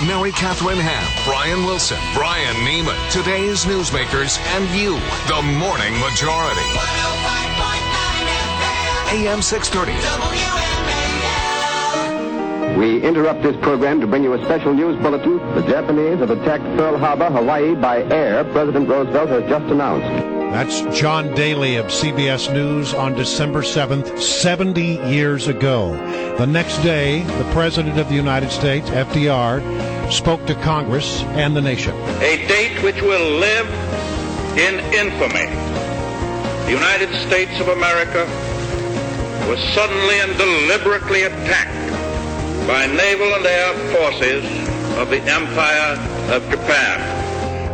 Mary Catherine Ham, Brian Wilson, Brian Neiman, today's newsmakers, and you, the Morning Majority. 105.9 FM, AM 630. WMAL. We interrupt this program to bring you a special news bulletin. The Japanese have attacked Pearl Harbor, Hawaii by air, President Roosevelt has just announced. That's John Daly of CBS News on December 7th, 70 years ago. The next day, the President of the United States, FDR, spoke to Congress and the nation. A date which will live in infamy. The United States of America was suddenly and deliberately attacked by naval and air forces of the Empire of Japan.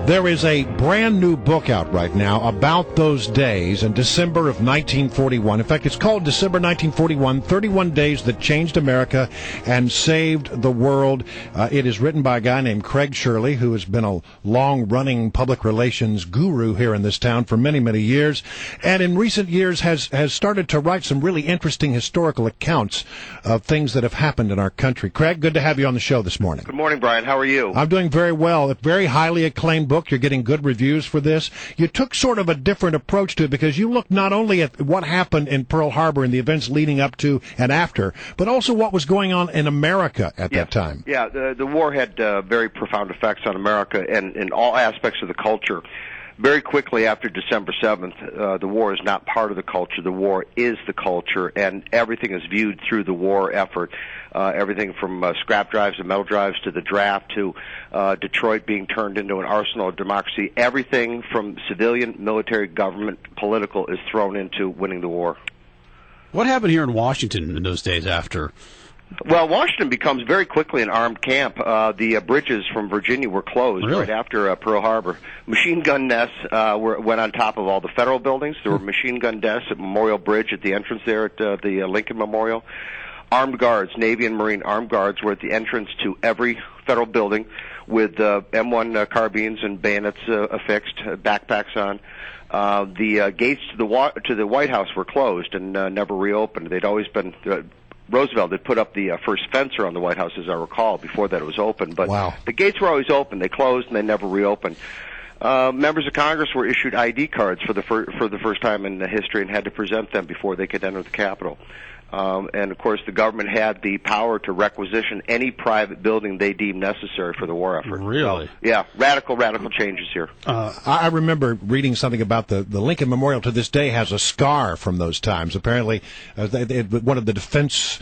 There is a brand new book out right now about those days in December of 1941. In fact, it's called December 1941, 31 Days That Changed America and Saved the World. It is written by a guy named Craig Shirley, who has been a long-running public relations guru here in this town for many, many years, and in recent years has started to write some really interesting historical accounts of things that have happened in our country. Craig, good to have you on the show this morning. Good morning, Brian. How are you? I'm doing very well. A very highly acclaimed book. You're getting good reviews for this. You took sort of a different approach to it because you looked not only at what happened in Pearl Harbor and the events leading up to and after, but also what was going on in America at that time. Yeah, the war had very profound effects on America and in all aspects of the culture. Very quickly after December 7th, the war is not part of the culture. The war is the culture, and everything is viewed through the war effort. Everything from scrap drives and metal drives to the draft to Detroit being turned into an arsenal of democracy. Everything from civilian, military, government, political is thrown into winning the war. What happened here in Washington in those days after? Well, Washington becomes very quickly an armed camp. The bridges from Virginia were closed right after Pearl Harbor. Machine gun nests went on top of all the federal buildings. There were machine gun nests at Memorial Bridge at the entrance there at the Lincoln Memorial. Armed guards, Navy and Marine armed guards, were at the entrance to every federal building with M1 carbines and bayonets affixed, backpacks on. The gates to the White House were closed and never reopened. They'd always been... Roosevelt had put up the first fence around the White House, as I recall. Before that, it was open. But the gates were always open. They closed and they never reopened. Members of Congress were issued ID cards for the first time in history and had to present them before they could enter the Capitol. And, of course, the government had the power to requisition any private building they deemed necessary for the war effort. Really? So, yeah, radical changes here. I remember reading something about the Lincoln Memorial to this day has a scar from those times. Apparently, one of the defense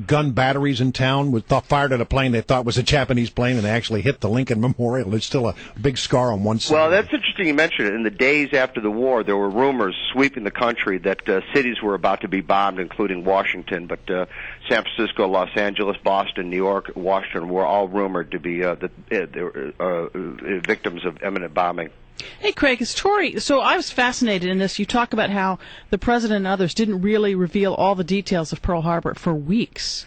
gun batteries in town fired at a plane they thought was a Japanese plane, and they actually hit the Lincoln Memorial. There's still a big scar on one side. Well, that's interesting you mentioned it. In the days after the war, there were rumors sweeping the country that cities were about to be bombed, including Washington. But San Francisco, Los Angeles, Boston, New York, Washington were all rumored to be victims of imminent bombing. Hey, Craig, it's Tori. So I was fascinated in this. You talk about how the president and others didn't really reveal all the details of Pearl Harbor for weeks.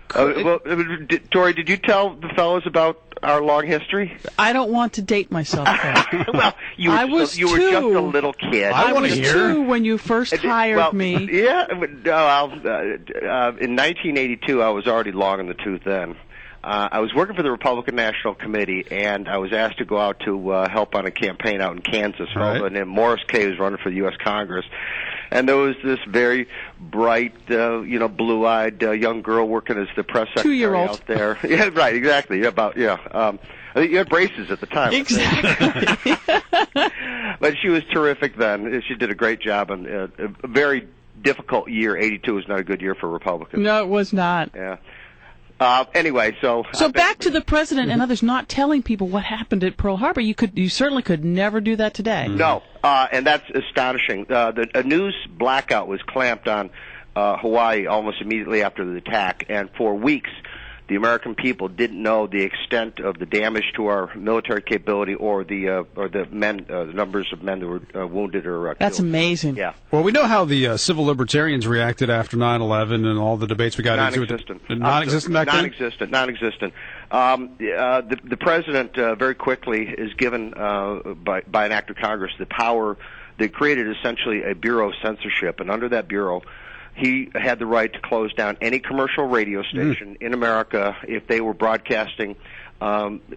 Tori, did you tell the fellows about our long history? I don't want to date myself, Craig. Well, you were just a little kid. I was 2 when you first hired me. Yeah, in 1982, I was already long in the tooth then. I was working for the Republican National Committee, and I was asked to go out to help on a campaign out in Kansas. Right. And Morris Kay was running for the U.S. Congress. And there was this very bright, blue-eyed young girl working as the press secretary 2-year-old out there. Yeah, right, exactly. I think you had braces at the time. Exactly. But she was terrific then. She did a great job, and a very difficult year. 82 was not a good year for Republicans. No, it was not. Yeah. Anyway, so back to the president and others not telling people what happened at Pearl Harbor. You certainly could never do that today. No, and that's astonishing. A news blackout was clamped on Hawaii almost immediately after the attack, and for weeks the American people didn't know the extent of the damage to our military capability or the numbers of men that were wounded or killed. That's amazing. Yeah. Well, we know how the civil libertarians reacted after 9/11 and all the debates we got into. Non-existent back then? Non-existent. The president very quickly is given by an act of Congress the power. They created essentially a bureau of censorship, and under that bureau, he had the right to close down any commercial radio station in America if they were broadcasting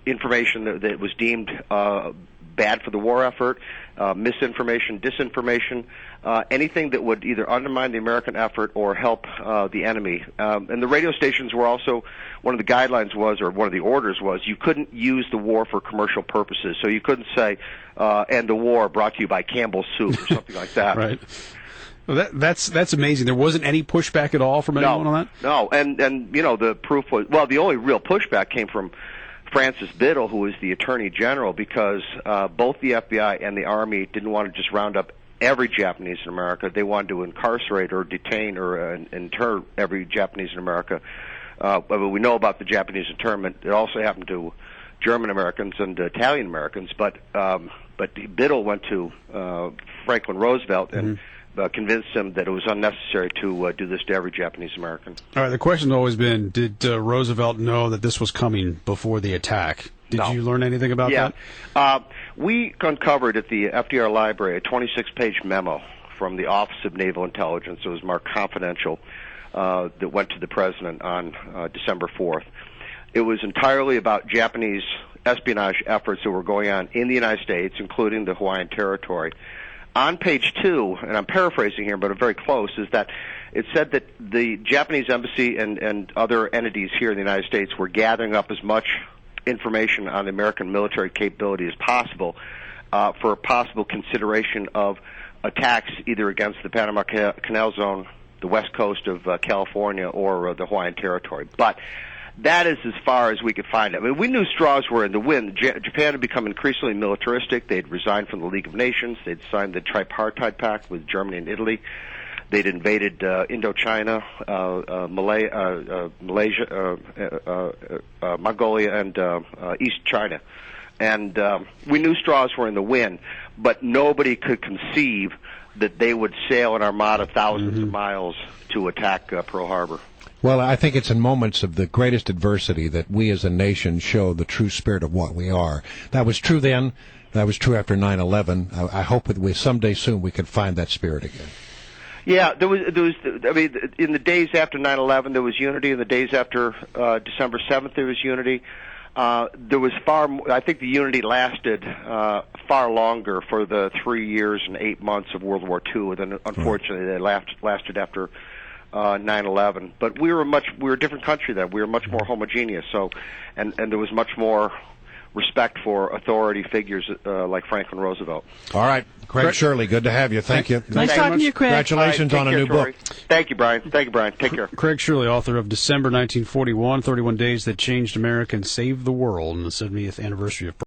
information that was deemed bad for the war effort, misinformation, disinformation, anything that would either undermine the American effort or help the enemy. And the radio stations were also, one of the guidelines was, or one of the orders was, you couldn't use the war for commercial purposes. So you couldn't say, "End the war brought to you by Campbell's Soup," or something like that. Right. Well, that's amazing. There wasn't any pushback at all from anyone on that? No, and the proof was, well, the only real pushback came from Francis Biddle, who was the Attorney General, because both the FBI and the Army didn't want to just round up every Japanese in America. They wanted to incarcerate or detain or inter every Japanese in America. But we know about the Japanese internment. It also happened to German Americans and Italian Americans. But Biddle went to Franklin Roosevelt and convinced him that it was unnecessary to do this to every Japanese American. All right, the question's always been, did Roosevelt know that this was coming before the attack? Did you learn anything about that? We uncovered at the FDR Library a 26-page memo from the Office of Naval Intelligence. It was marked confidential, that went to the president on December 4th. It was entirely about Japanese espionage efforts that were going on in the United States, including the Hawaiian Territory. On page 2, and I'm paraphrasing here, but I'm very close, is that it said that the Japanese embassy and other entities here in the United States were gathering up as much information on the American military capability as possible for a possible consideration of attacks either against the Panama Canal Zone, the west coast of California, or the Hawaiian Territory. But that is as far as we could find it. I mean, we knew straws were in the wind. Japan had become increasingly militaristic. They'd resigned from the League of Nations. They'd signed the Tripartite Pact with Germany and Italy. They'd invaded Indochina, Malaysia, Mongolia, and East China. And we knew straws were in the wind, but nobody could conceive that they would sail an armada thousands of miles to attack Pearl Harbor. Well, I think it's in moments of the greatest adversity that we as a nation show the true spirit of what we are. That was true then. That was true after 9/11. I hope that someday soon we can find that spirit again. Yeah, there was. I mean, in the days after 9/11, there was unity. In the days after December 7th, there was unity. There was far more, I think the unity lasted far longer for the 3 years and 8 months of World War II than, unfortunately, they lasted after 9/11. But we were a different country then. We were much more homogeneous. So, and there was much more respect for authority figures like Franklin Roosevelt. All right, Craig Shirley, good to have you. Thank you. Nice talking to you, Craig. Congratulations on a new book. Thank you, Brian. Thank you, Brian. Take care. Craig Shirley, author of December 1941, 31 Days That Changed America and Saved the World, and the 70th anniversary of